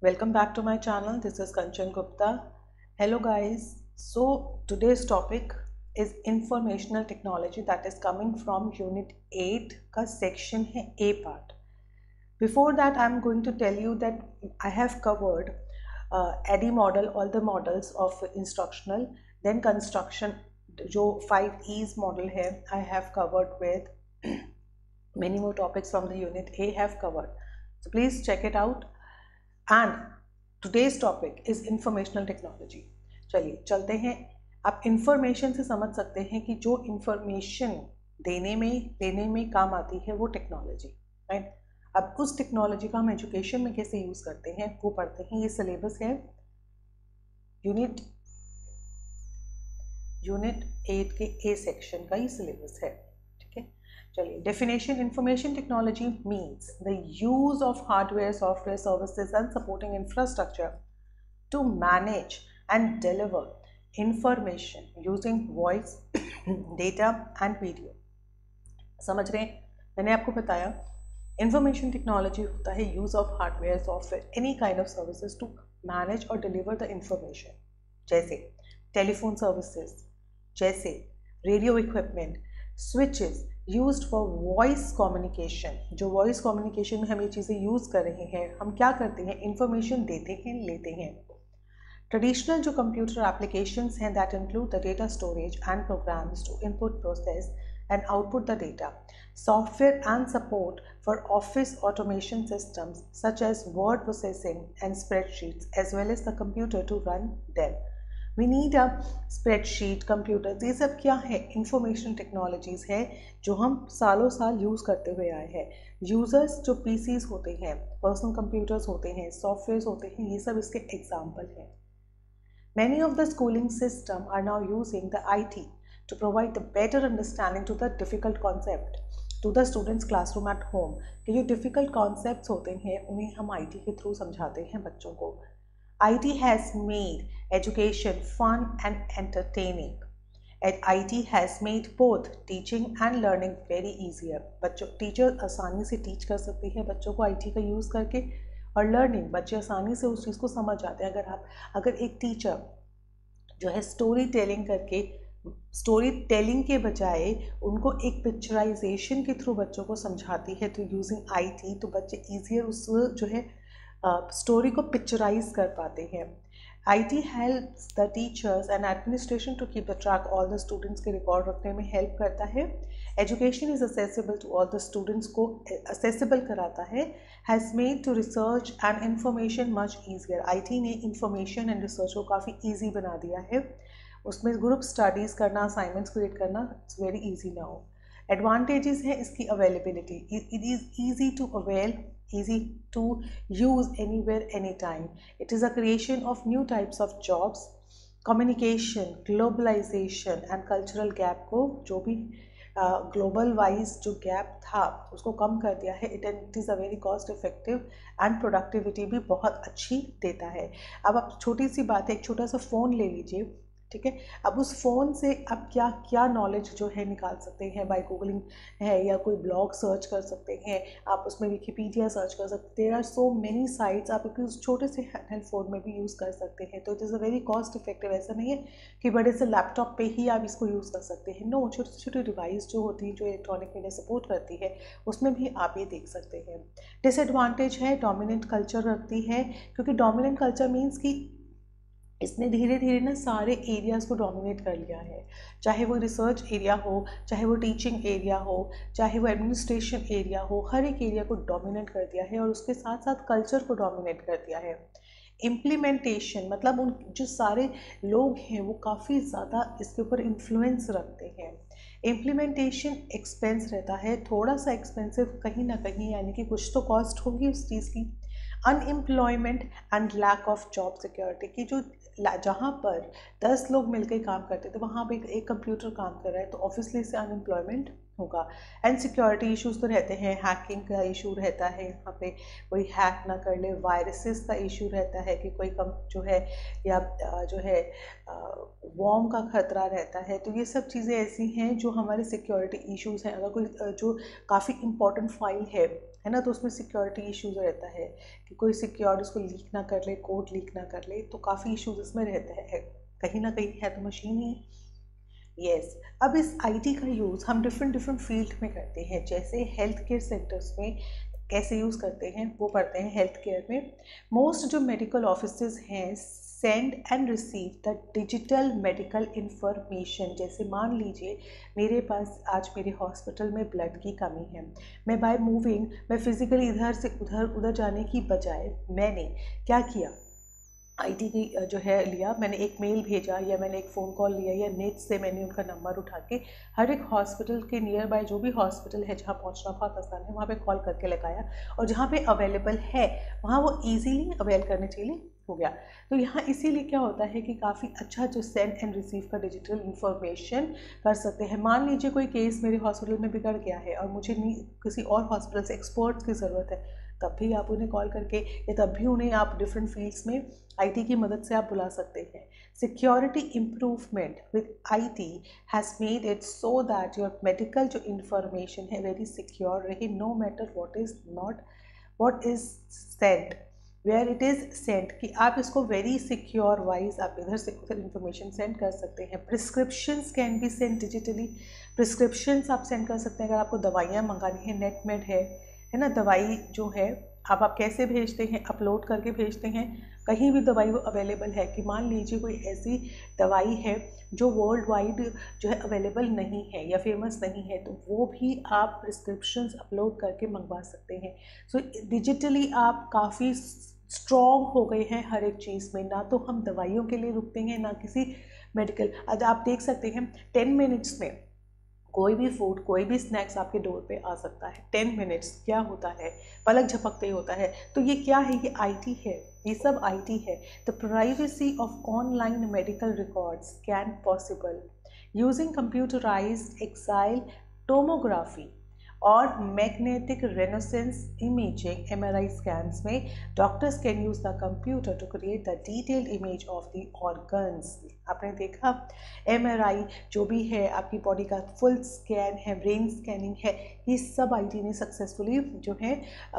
Welcome back to my channel. This is Kanchan Gupta. Hello guys. So today's topic is informational technology that is coming from unit 8 का section है A part. Before that I'm going to tell you that I have covered ADDIE model, all the models of instructional, then construction जो 5 E's model है I have covered with many more topics from the unit A have covered. So please check it out. And today's topic is informational technology. चलिए चलते हैं. आप information से समझ सकते हैं कि जो इंफॉर्मेशन देने में लेने में काम आती है वो टेक्नोलॉजी, राइट. अब उस टेक्नोलॉजी का हम एजुकेशन में कैसे यूज़ करते हैं वो पढ़ते हैं. ये सिलेबस है यूनिट 8 के ए सेक्शन का ही सिलेबस है. ठीक है, चलिए. Definition: information technology means the use of hardware, software, services and supporting infrastructure to manage and deliver information using voice, data and video. समझ रहे हैं? मैंने आपको बताया इंफॉर्मेशन टेक्नोलॉजी होता है use of hardware, software, any kind of services to manage और deliver the information. जैसे टेलीफोन सर्विसेज, जैसे radio equipment, switches used for voice communication. जो वॉइस कम्युनिकेशन में हम ये चीज़ें यूज़ कर रहे हैं, हम क्या करते हैं, इंफॉर्मेशन देते हैं, लेते हैं. ट्रेडिशनल जो कंप्यूटर एप्लीकेशंस हैं that include the data storage and programs to input, process and output the data. Software and support for office automation systems such as word processing and spreadsheets, as well as the computer to run them. We need a spreadsheet, computer. ये सब क्या है? Information technologies है जो हम सालों साल use करते हुए आए हैं. यूज़र्स जो पीसीज होते हैं, पर्सनल कंप्यूटर्स होते हैं, सॉफ्टवेयर होते हैं, ये सब इसके एग्जाम्पल हैं. Many of the schooling system are now using the IT to provide the better understanding to the difficult concept to the students classroom at home. कि जो difficult concepts होते हैं उन्हें हम IT के थ्रू समझाते हैं बच्चों को. IT has made education fun and entertaining. And IT has made both teaching and learning very easier. बच्चों टीचर आसानी से टीच कर सकते हैं बच्चों को IT का यूज़ करके, और लर्निंग बच्चे आसानी से उस चीज़ को समझ जाते हैं. अगर एक टीचर जो है स्टोरी टेलिंग करके, स्टोरी टेलिंग के बजाय उनको एक पिक्चराइजेशन के थ्रू बच्चों को समझाती है तो यूजिंग IT, तो बच्चे ईजियर उस जो है स्टोरी को पिक्चराइज कर पाते हैं. IT helps the teachers and administration to keep the track all the students के रिकॉर्ड रखने में हेल्प करता है. Education is accessible to all the students को असेसिबल कराता है. Has made to research and information much easier. IT ने information and research को काफ़ी ईजी बना दिया है. उसमें ग्रुप स्टडीज़ करना, असाइनमेंट्स क्रिएट करना, it's very easy now. Advantages है इसकी availability. It is easy to avail, easy to use anywhere, anytime. It is a creation of new types of jobs. Communication, globalization and cultural gap को, जो भी global wise जो gap था उसको कम कर दिया है. It is a very cost effective and productivity भी बहुत अच्छी देता है. अब आप छोटी सी बात है, एक छोटा सा फ़ोन ले लीजिए, ठीक है. अब उस फ़ोन से आप क्या क्या नॉलेज जो है निकाल सकते हैं बाय गूगलिंग है, या कोई ब्लॉग सर्च कर सकते हैं आप, उसमें विकीपीडिया सर्च कर सकते हैं. There are so many sites आप उस छोटे से हैंडहेल्ड फ़ोन में भी यूज़ कर सकते हैं. तो it is a very cost effective. ऐसा नहीं है कि बड़े से लैपटॉप पे ही आप इसको यूज़ कर सकते हैं. नो, छोटी छोटी डिवाइस जो होती है, जो इलेक्ट्रॉनिक मीडिया सपोर्ट करती है, उसमें भी आप ये देख सकते हैं. डिसएडवांटेज है, डोमिनेंट कल्चर रखती है, क्योंकि डोमिनेंट कल्चर मीन्स कि इसने धीरे धीरे ना सारे एरियाज़ को डोमिनेट कर लिया है. चाहे वो रिसर्च एरिया हो, चाहे वो टीचिंग एरिया हो, चाहे वो एडमिनिस्ट्रेशन एरिया हो, हर एक एरिया को डोमिनेट कर दिया है, और उसके साथ साथ कल्चर को डोमिनेट कर दिया है. इम्प्लीमेंटेशन मतलब उन जो सारे लोग हैं वो काफ़ी ज़्यादा इसके ऊपर इन्फ्लुएंस रखते हैं. इम्प्लीमेंटेशन एक्सपेंस रहता है, थोड़ा सा एक्सपेंसिव कहीं ना कहीं, यानी कि कुछ तो कॉस्ट होगी उस चीज़ की. Unemployment and lack of job security की, जो जहाँ पर 10 लोग मिलकर काम करते थे वहाँ पे एक कंप्यूटर काम कर रहा है, तो ऑब्वियसली इससे अनएम्प्लॉयमेंट होगा. एंड सिक्योरिटी इश्यूज तो रहते हैं, हैकिंग का इशू रहता है, यहाँ पे कोई हैक ना कर ले. वायरसेस का इशू रहता है कि कोई कम जो है, या जो है वॉर्म का खतरा रहता है. तो ये सब चीज़ें ऐसी हैं जो हमारे सिक्योरिटी इश्यूज हैं. अगर कोई जो काफ़ी इंपॉर्टेंट फाइल है है ना, तो उसमें सिक्योरिटी इश्यूज रहता है कि कोई सिक्योर उसको लीक ना कर ले, कोड लीक ना कर ले, तो काफ़ी इश्यूज इसमें रहते हैं, कहीं ना कहीं है तो मशीन ही। यस, अब इस आईटी का यूज़ हम डिफरेंट डिफरेंट फील्ड में करते हैं, जैसे हेल्थ केयर सेंटर्स में कैसे यूज़ करते हैं वो पढ़ते हैं। हेल्थ केयर में मोस्ट जो मेडिकल ऑफिसेज हैं send and receive the digital medical information. जैसे मान लीजिए मेरे पास आज मेरे हॉस्पिटल में ब्लड की कमी है, मैं बाय मूविंग, मैं फिजिकली इधर से उधर उधर जाने की बजाय मैंने क्या किया, आईटी की जो है लिया, मैंने एक मेल भेजा या मैंने एक फ़ोन कॉल लिया या नेट से मैंने उनका नंबर उठा के हर एक हॉस्पिटल के नियर बाय जो भी हॉस्पिटल है जहाँ पहुँचना बहुत आसान है वहाँ पे कॉल करके लगाया, और जहाँ पे अवेलेबल है वहाँ वो इजीली अवेल करने के लिए हो गया। तो यहाँ इसीलिए क्या होता है कि काफ़ी अच्छा जो सेंड एंड रिसीव का डिजिटल इंफॉर्मेशन कर सकते हैं। मान लीजिए कोई केस मेरे हॉस्पिटल में बिगड़ गया है और मुझे नहीं किसी और हॉस्पिटल से एक्सपर्ट्स की ज़रूरत है, तब भी आप उन्हें कॉल करके या तब भी उन्हें आप डिफरेंट फील्ड्स में आईटी की मदद से आप बुला सकते हैं। Security improvement with IT has made it so that your medical जो इंफॉर्मेशन है वेरी सिक्योर रहे, no matter what is sent where it is sent, कि आप इसको वेरी सिक्योर वाइज आप इधर से उधर इंफॉर्मेशन सेंड कर सकते हैं। Prescriptions can be send digitally, prescriptions आप सेंड कर सकते हैं। अगर आपको दवाइयाँ मंगानी है, नेटमेड है ना, दवाई जो है आप कैसे भेजते हैं, अपलोड करके भेजते हैं, कहीं भी दवाई वो अवेलेबल है कि मान लीजिए कोई ऐसी दवाई है जो वर्ल्ड वाइड जो है अवेलेबल नहीं है या फेमस नहीं है, तो वो भी आप प्रिस्क्रिप्शंस अपलोड करके मंगवा सकते हैं। सो डिजिटली आप काफ़ी स्ट्रॉन्ग हो गए हैं हर एक चीज़ में, ना तो हम दवाइयों के लिए रुकते हैं ना किसी मेडिकल। आज आप देख सकते हैं 10 मिनट्स में कोई भी फूड, कोई भी स्नैक्स आपके डोर पे आ सकता है। 10 मिनट्स क्या होता है, पलक झपकते ही होता है। तो ये क्या है, ये आईटी है, ये सब आईटी है। The privacy of online medical records can possible using computerized axial tomography और magnetic resonance imaging MRI scans में doctors can use the computer to create the detailed image of the organs. आपने देखा MRI जो भी है आपकी body का full scan है, ब्रेन स्कैनिंग है, ये सब आईटी ने सक्सेसफुली जो है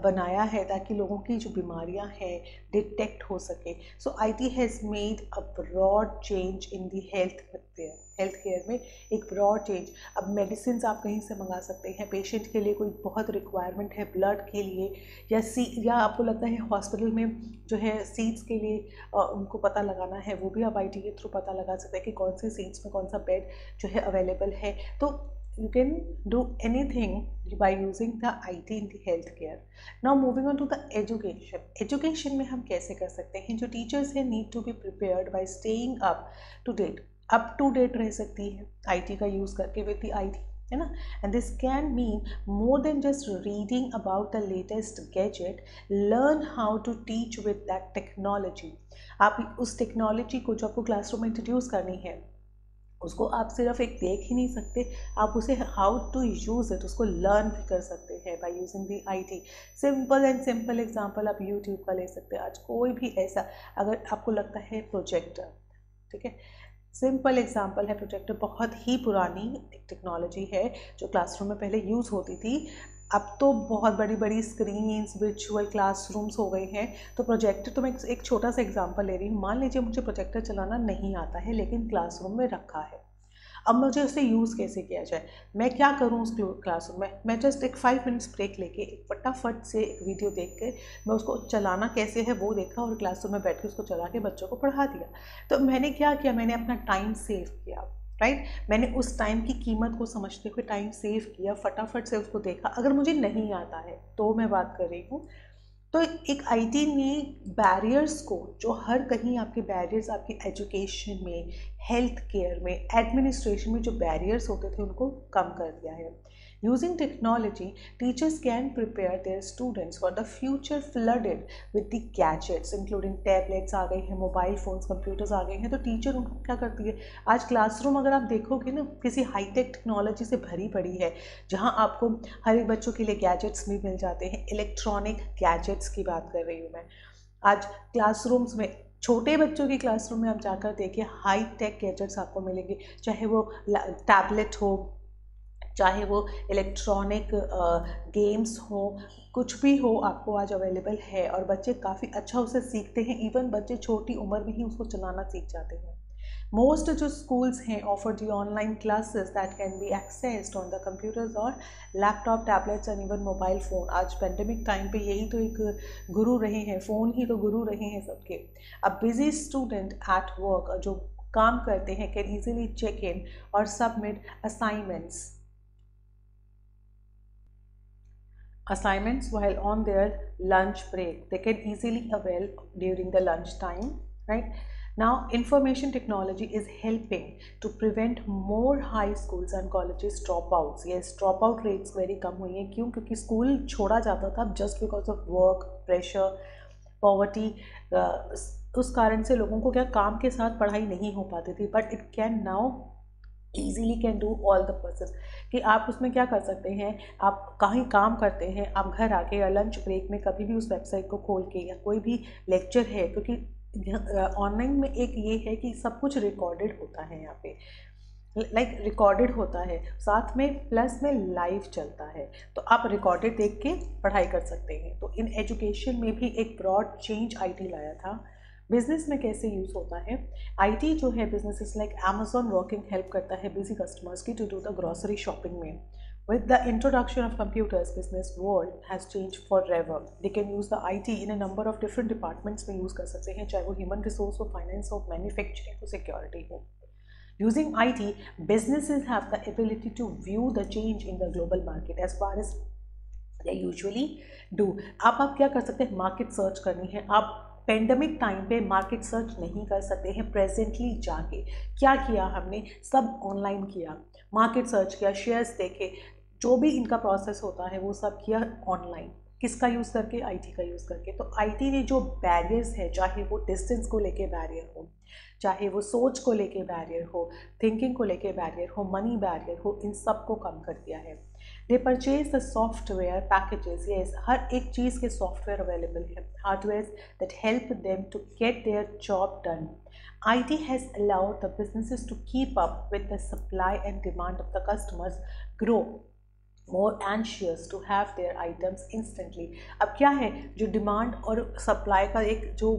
बनाया है ताकि लोगों की जो बीमारियां हैं डिटेक्ट हो सके। So IT has made a broad change in the health care में, एक ब्रॉड चेंज। अब मेडिसिन आप कहीं से मंगा सकते हैं, पेशेंट के लिए कोई बहुत रिक्वायरमेंट है ब्लड के लिए या आपको लगता है हॉस्पिटल में जो है सीट्स के लिए उनको पता लगाना है, वो भी आप आईटी के थ्रू पता लगा सकते हैं कि कौन सी सीट्स में कौन सा बेड जो है अवेलेबल है। तो you can do anything by using the IT in the healthcare. Now moving on to the education. Education में हम कैसे कर सकते हैं, जो टीचर्स हैं need to be prepared by staying up to date रह सकती है IT का यूज़ करके with the IT, है ना। And this can mean more than just reading about the latest gadget, learn how to teach with that technology. आप उस technology को जो आपको क्लासरूम में इंट्रोड्यूस करनी है उसको आप सिर्फ एक देख ही नहीं सकते, आप उसे हाउ टू यूज़ इट उसको लर्न भी कर सकते हैं by using the IT. Simple example आप यूट्यूब का ले सकते हैं। आज कोई भी ऐसा अगर आपको लगता है प्रोजेक्टर, ठीक है, सिंपल एग्जांपल है प्रोजेक्टर, बहुत ही पुरानी टेक्नोलॉजी है जो क्लासरूम में पहले यूज़ होती थी। अब तो बहुत बड़ी बड़ी स्क्रीन्स, वर्चुअल क्लासरूम्स हो गए हैं। तो प्रोजेक्टर, तो मैं एक छोटा सा एग्जांपल ले रही हूँ। मान लीजिए मुझे प्रोजेक्टर चलाना नहीं आता है लेकिन क्लासरूम में रखा है, अब मुझे उसे यूज़ कैसे किया जाए, मैं क्या करूँ उस क्लासरूम में। मैं जस्ट एक 5 मिनट्स ब्रेक लेके फटाफट से एक वीडियो देख के मैं उसको चलाना कैसे है वो देखा और क्लासरूम में बैठ के उसको चला के बच्चों को पढ़ा दिया। तो मैंने क्या किया, मैंने अपना टाइम सेव किया, राइट। मैंने उस टाइम की कीमत को समझते हुए टाइम सेव किया, फटाफट से उसको देखा। अगर मुझे नहीं आता है तो मैं बात कर रही हूँ, तो एक आईटी ने बैरियर्स को, जो हर कहीं आपके बैरियर्स आपकी एजुकेशन में, हेल्थ केयर में, एडमिनिस्ट्रेशन में जो बैरियर्स होते थे उनको कम कर दिया है। Using technology teachers can prepare their students for the future flooded with the gadgets including tablets आ गए हैं, मोबाइल फ़ोन्स, कंप्यूटर्स आ गए हैं। तो टीचर उनको क्या करती है, आज क्लासरूम अगर आप देखोगे ना किसी हाईटेक टेक्नोलॉजी से भरी पड़ी है, जहाँ आपको हर एक बच्चों के लिए गैजेट्स भी मिल जाते हैं। इलेक्ट्रॉनिक गैजेट्स की बात कर रही हूँ मैं। आज क्लासरूम्स में, छोटे बच्चों की क्लासरूम में आप जाकर देखिए हाई टेक गैजेट्स आपको मिलेंगे, चाहे वो टैबलेट हो, चाहे वो इलेक्ट्रॉनिक गेम्स हो, कुछ भी हो आपको आज अवेलेबल है और बच्चे काफ़ी अच्छा उसे सीखते हैं। इवन बच्चे छोटी उम्र में ही उसको चलाना सीख जाते हैं। मोस्ट जो स्कूल्स हैं offer the online classes that can be accessed on the computers और laptop, tablets and even mobile phone. आज पेंडेमिक टाइम पे यही तो एक गुरु रहे हैं, फ़ोन ही तो गुरु रहे हैं सबके। अब बिजी स्टूडेंट एट वर्क जो काम करते हैं कैन ईजिली चेक इन और submit assignments while on their lunch break. They can easily avail during the lunch time, right? Now information technology is helping to prevent more high schools and colleges dropouts. Yes, dropout rates very कम हुई हैं। क्यों? क्योंकि school छोड़ा जाता था just because of work pressure, poverty, उस कारण से लोगों को क्या काम के साथ पढ़ाई नहीं हो पाती थी। But it can now easily can do all the process कि आप उसमें क्या कर सकते हैं। आप कहीं काम करते हैं, आप घर आके या लंच ब्रेक में कभी भी उस वेबसाइट को खोल के या कोई भी लेक्चर है, क्योंकि ऑनलाइन में एक ये है कि सब कुछ रिकॉर्डेड होता है यहाँ पे, लाइक रिकॉर्डेड होता है, साथ में प्लस में लाइव चलता है, तो आप रिकॉर्डेड देख के पढ़ाई कर सकते हैं। तो इन एजुकेशन में भी एक ब्रॉड चेंज आईटी लाया था। बिजनेस में कैसे यूज़ होता है आईटी जो है, businesses like Amazon working help करता है बिजी कस्टमर्स की to do the grocery shopping में। With the introduction of computers, business world has changed forever. They can use the IT in a number of different departments में use कर सकते हैं, चाहे वो ह्यूमन रिसोर्स हो, finance हो, मैन्युफैक्चरिंग हो, सिक्योरिटी हो। Using IT, businesses have the ability to view the change in the global market as far as they usually do. आप क्या कर सकते हैं, मार्केट सर्च करनी है। आप पेंडेमिक टाइम पे मार्केट सर्च नहीं कर सकते हैं, प्रेजेंटली जाके क्या किया हमने, सब ऑनलाइन किया, मार्केट सर्च किया, शेयर्स देखे, जो भी इनका प्रोसेस होता है वो सब किया ऑनलाइन। किसका यूज़ करके, आईटी का यूज़ करके। तो आईटी ने जो बैरियर्स है, चाहे वो डिस्टेंस को लेके बैरियर हो, चाहे वो सोच को लेके बैरियर हो, थिंकिंग को लेके बैरियर हो, मनी बैरियर हो, इन सब को कम कर दिया है। They purchase the software packages, yes, हर एक चीज़ के सॉफ्टवेयर अवेलेबल है, hardware that help them to get their job done. IT has allowed the businesses to keep up with the supply and demand of the customers, grow more anxious to have their items instantly। अब क्या है, जो demand और supply का एक जो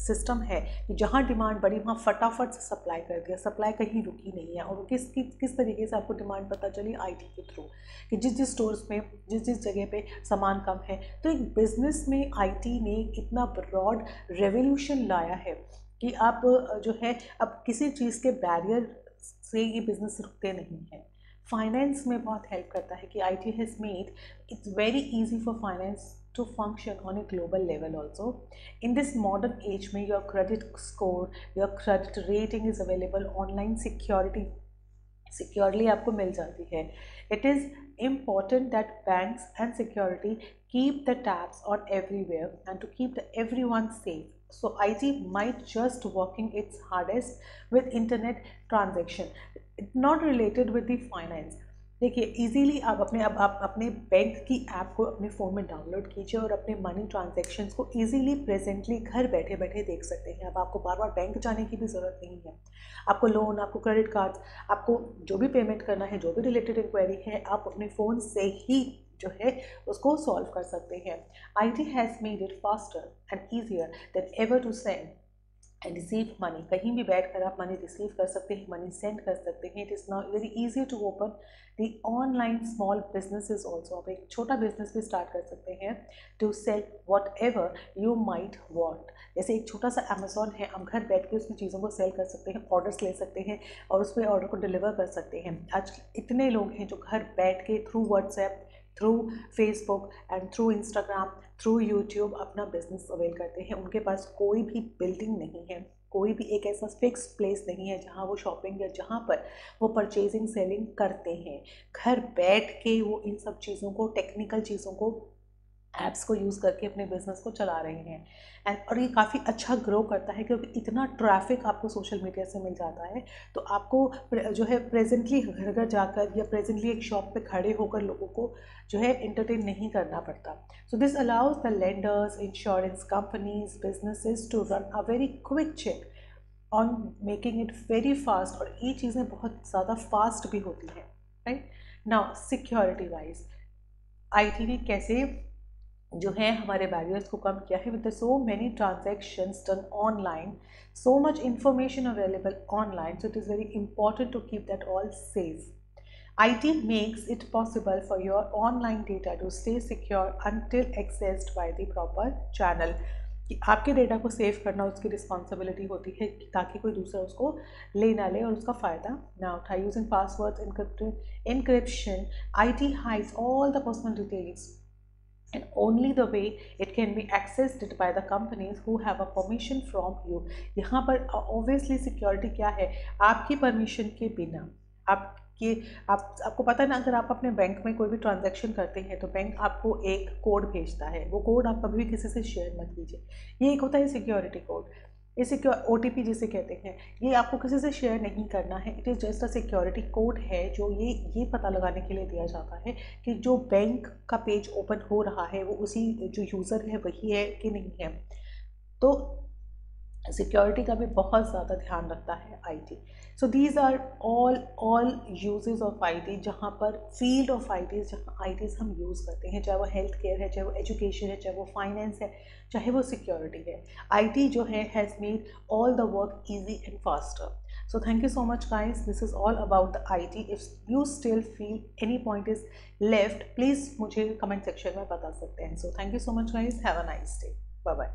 system है कि जहाँ डिमांड बढ़ी वहाँ फटाफट से सप्लाई कर दिया, सप्लाई कहीं रुकी नहीं है। और किस तरीके से आपको डिमांड पता चली, आईटी के थ्रू, कि जिस स्टोर्स में जिस जगह पे सामान कम है। तो एक बिजनेस में आईटी ने इतना ब्रॉड रेवोल्यूशन लाया है कि आप जो है अब किसी चीज़ के बैरियर से ये बिजनेस रुकते नहीं हैं। फाइनेंस में बहुत हेल्प करता है कि IT has made it's very easy for finance to function on a global level also. In this modern age में your credit score, your credit rating is available online, securely आपको मिल जाती है। It is important that banks and security keep the tabs on everywhere and to keep everyone safe. So IT might just working its hardest with internet transaction, not related with the finance. देखिए easily आप अपने bank की app को अपने phone में download कीजिए और अपने मनी ट्रांजैक्शंस को इजीली प्रेजेंटली घर बैठे बैठे देख सकते हैं। अब आपको बार बार बैंक जाने की भी ज़रूरत नहीं है। आपको लोन, आपको क्रेडिट कार्ड्स, आपको जो भी पेमेंट करना है, जो भी रिलेटेड इंक्वायरी है, आप अपने फ़ोन से ही जो है उसको सॉल्व कर सकते हैं। IT has made it faster and easier than ever to send and receive money. कहीं भी बैठ कर आप मनी रिसीव कर सकते हैं, मनी सेंड कर सकते हैं। It is now very easy to open the online small businesses also. आप एक छोटा बिजनेस भी स्टार्ट कर सकते हैं to sell whatever you might want. जैसे एक छोटा सा अमेजॉन है, आप घर बैठ के उसमें चीज़ों को सेल कर सकते हैं, ऑर्डर्स ले सकते हैं और उस पर ऑर्डर को डिलीवर कर सकते हैं। आज इतने लोग हैं जो घर बैठ के through WhatsApp, through Facebook and through Instagram, through YouTube अपना बिजनेस अवेल करते हैं। उनके पास कोई भी बिल्डिंग नहीं है, कोई भी एक ऐसा फिक्स प्लेस नहीं है जहाँ वो शॉपिंग या जहाँ पर वो परचेजिंग सेलिंग करते हैं। घर बैठ के वो इन सब चीज़ों को, टेक्निकल चीज़ों को, ऐप्स को यूज़ करके अपने बिजनेस को चला रहे हैं। और ये काफ़ी अच्छा ग्रो करता है क्योंकि इतना ट्रैफिक आपको सोशल मीडिया से मिल जाता है। तो आपको जो है प्रेजेंटली घर घर जाकर या प्रेजेंटली एक शॉप पे खड़े होकर लोगों को जो है एंटरटेन नहीं करना पड़ता। So this allows the lenders, insurance companies, businesses to run a very quick check on making it very fast. और ये चीज़ें बहुत ज़्यादा फास्ट भी होती हैं, right. Now security wise IT ने कैसे जो है हमारे बैरियर्स को कम किया है with so many transactions done online, so much information available online, so it is very important to keep that all safe. IT makes it possible for your online data to stay secure until accessed by the proper channel. कि आपके data को save करना उसकी responsibility होती है ताकि कोई दूसरा उसको ले ना ले और उसका फ़ायदा ना उठाए. Using passwords encryption, IT hides all the personal details and only the way it can be accessed by the companies who have a permission from you. यहाँ पर obviously security क्या है, आपकी परमिशन के बिना आपको पता है ना, अगर आप अपने बैंक में कोई भी ट्रांजैक्शन करते हैं तो बैंक आपको एक कोड भेजता है, वो कोड आप कभी भी किसी से शेयर मत कीजिए. ये एक होता है सिक्योरिटी कोड, ये OTP जिसे कहते हैं, ये आपको किसी से शेयर नहीं करना है. It is just a security code है जो ये पता लगाने के लिए दिया जाता है कि जो बैंक का पेज ओपन हो रहा है वो उसी जो यूज़र है वही है कि नहीं है. तो सिक्योरिटी का भी बहुत ज़्यादा ध्यान रखता है IT. So these are all uses of IT, जहाँ पर फील्ड ऑफ IT जहाँ ITs हम यूज़ करते हैं, चाहे वो हेल्थ केयर है, चाहे वो एजुकेशन है, चाहे वो फाइनेंस है, चाहे वो सिक्योरिटी है. IT जो है has made all the work easy and faster. So thank you so much guys, this is all about the IT. If you still feel any point is left, please मुझे comment section में बता सकते हैं. So thank you so much guys, have a nice day, bye bye.